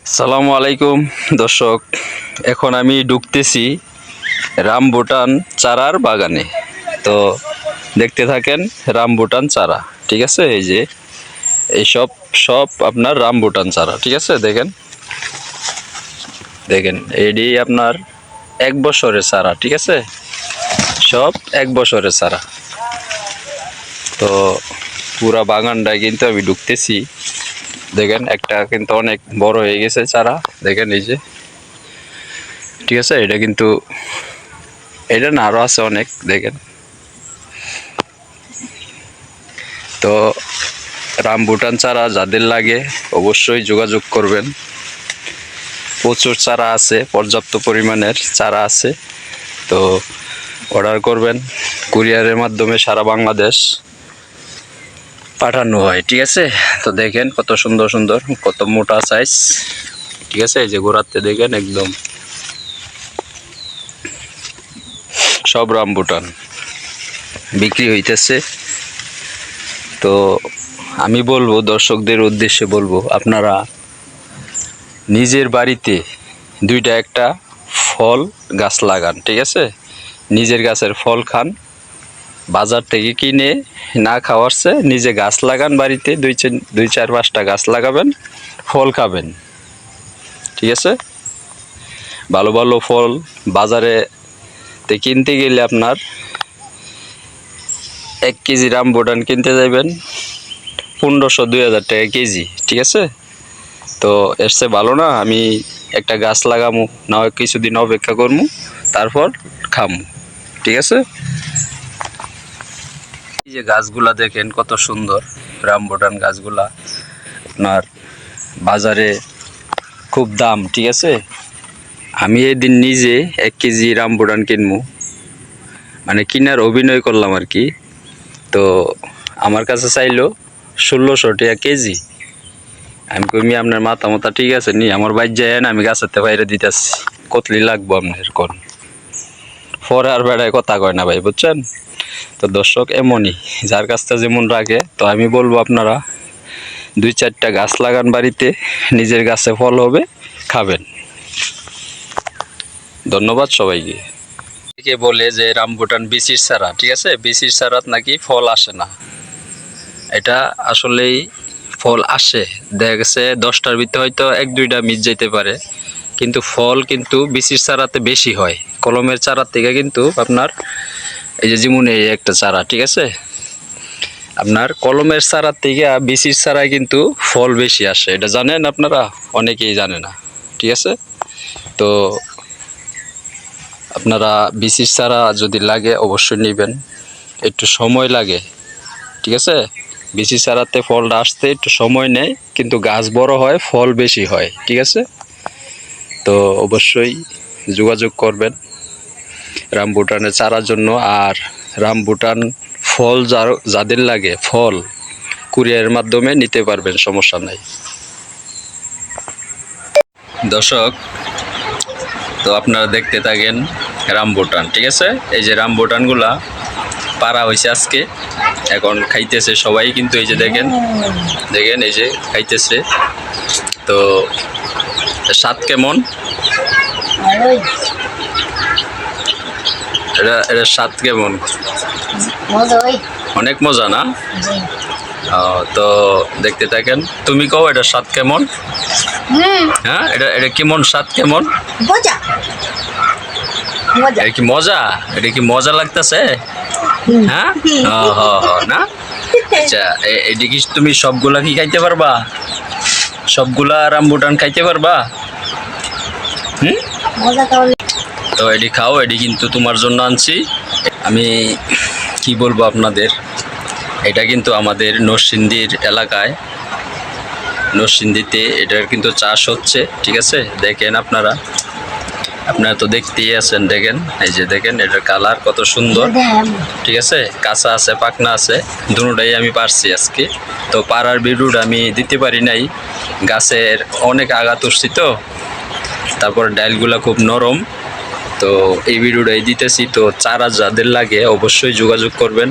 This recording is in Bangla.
সালামু আলাইকুম দর্শক, এখন আমি ঢুকতেছি রামবুটান চারার বাগানে। তো দেখতে থাকেন রামবুটান চারা, ঠিক আছে। এই যে এইসব সব আপনার রামবুটান চারা, ঠিক আছে। দেখেন দেখেন এটি আপনার 1 বছরের চারা, ঠিক আছে। সব 1 বছরের চারা। তো পুরা বাগানটায় কিন্তু আমি ঢুকতেছি। দেখেন একটা কিন্তু অনেক বড় হয়ে গেছে চারা, দেখেন এই যে, ঠিক আছে। এটা কিন্তু এটা না, আরও আছে অনেক, দেখেন। তো রামবুটান চারা যাদের লাগে অবশ্যই যোগাযোগ করবেন। প্রচুর চারা আছে, পর্যাপ্ত পরিমাণের চারা আছে। তো অর্ডার করবেন, কুরিয়ারের মাধ্যমে সারা বাংলাদেশ পাঠানো হয়, ঠিক আছে। তো দেখেন কত সুন্দর সুন্দর, কত মোটা সাইজ, ঠিক আছে। এই যে গোড়াতে দেখেন একদম সব রামবুটান বিক্রি হইতেছে। তো আমি বলবো, দর্শকদের উদ্দেশ্যে বলবো, আপনারা নিজের বাড়িতে 2টা একটা ফল গাছ লাগান, ঠিক আছে। নিজের গাছের ফল খান, বাজার থেকে কিনে না খাওয়ার চেয়ে নিজে গাছ লাগান বাড়িতে, 2-4-5টা গাছ লাগাবেন, ফল খাবেন, ঠিক আছে। ভালো ভালো ফল বাজারে কিনতে গেলে আপনার 1 কেজি রামবুটান কিনতে যাবেন 1500-2000 টাকা কেজি, ঠিক আছে। তো এর চেয়ে ভালো না আমি একটা গাছ লাগামু, না হয় কিছুদিন অপেক্ষা করবো, তারপর খামু, ঠিক আছে। এই যে গাছগুলা দেখেন কত সুন্দর রামবুটান গাছগুলা, আপনার বাজারে খুব দাম, ঠিক আছে। আমি এদিন নিজে 1 কেজি রামবুটান কিনবো, মানে কিনার অভিনয় করলাম আর কি। তো আমার কাছে চাইলো 1600 টাকা কেজি। আমি কইমি আপনার মাথা ঠিক আছে নি, আমার বাইর যায় না, আমি গাছের বাইরে দিতেছি, কতলি লাগবো আপনার কোন। পরে আর বেড়ায় কথা কয় না ভাই, বুঝছেন। তো দর্শক এমনই, যার কাছটা যেমন রাখে। তো আমি বলবো আপনারা 2-4টা গাছ লাগান বাড়িতে, নিজের গাছে ফল হবে, খাবেন। ধন্যবাদ সবাইকে। কে বলে যে রামবুটান বিচির চারা, ঠিক আছে, বিচির চারাত নাকি ফল আসে না। এটা আসলেই ফল আসে, দেখা গেছে 10টার ভিতরে হয়তো 1-2টা মিস যেতে পারে, কিন্তু ফল কিন্তু বিচির চারাতে বেশি হয়। কলমের চারার থেকে কিন্তু আপনার এই যে যেমন এই একটা চারা, ঠিক আছে, আপনার কলমের চারার থেকে বিচির চারায় কিন্তু ফল বেশি আসে, এটা জানেন আপনারা, অনেকেই জানে না, ঠিক আছে। তো আপনারা বিচির চারা যদি লাগে অবশ্যই নেবেন, একটু সময় লাগে, ঠিক আছে। বিচি চারাতে ফলটা আসতে একটু সময় নেয়, কিন্তু গাছ বড় হয়, ফল বেশি হয়, ঠিক আছে। তো অবশ্যই যোগাযোগ করবেন রামবুটানের চারার জন্য। আর রামবুটান ফল যাদের লাগে, ফল কুরিয়ারের মাধ্যমে নিতে পারবেন, সমস্যা নাই। দর্শক, তো আপনারা দেখতে থাকেন রামবুটান, ঠিক আছে। এই যে রামবুটানগুলা পারা হয়েছে আজকে, এখন খাইতেছে সবাই, কিন্তু এই যে দেখেন দেখেন এই যে খাইতেছে। তো স্বাদ কেমন, এটা স্বাদ কেমন? অনেক মজা না? তো দেখতে থাকেন, তুমি কও এটা স্বাদ কেমন? হ্যাঁ, এটা কেমন স্বাদ, কেমন? এটা কি মজা? এটা কি মজা লাগতেছে? হ্যাঁ, না? আচ্ছা, এটা কি তুমি সবগুলা কি খাইতে পারবা? সবগুলা রামবুটান খাইতে পারবা? তো এটি খাও, এটি কিন্তু তোমার জন্য আনছি। আমি কি বলবো আপনাদের, এটা কিন্তু আমাদের নরসিংদীর এলাকায়, নরসিংদীতে এটার কিন্তু চাষ হচ্ছে, ঠিক আছে। দেখেন আপনারা তো দেখতেই আছেন, দেখেন এই যে দেখেন এটার কালার কত সুন্দর, ঠিক আছে। কাঁচা আছে, পাকনা আছে, দুটোটাই আমি পারছি আজকে। তো পাড়ার ভিডিওটা আমি দিতে পারি নাই, গাছের অনেক আঘাত উঠছি, তো তারপর ডালগুলা খুব নরম। তো এই ভিডিওটাই দিতেছি। তো চারা যাদের লাগে অবশ্যই যোগাযোগ করবেন।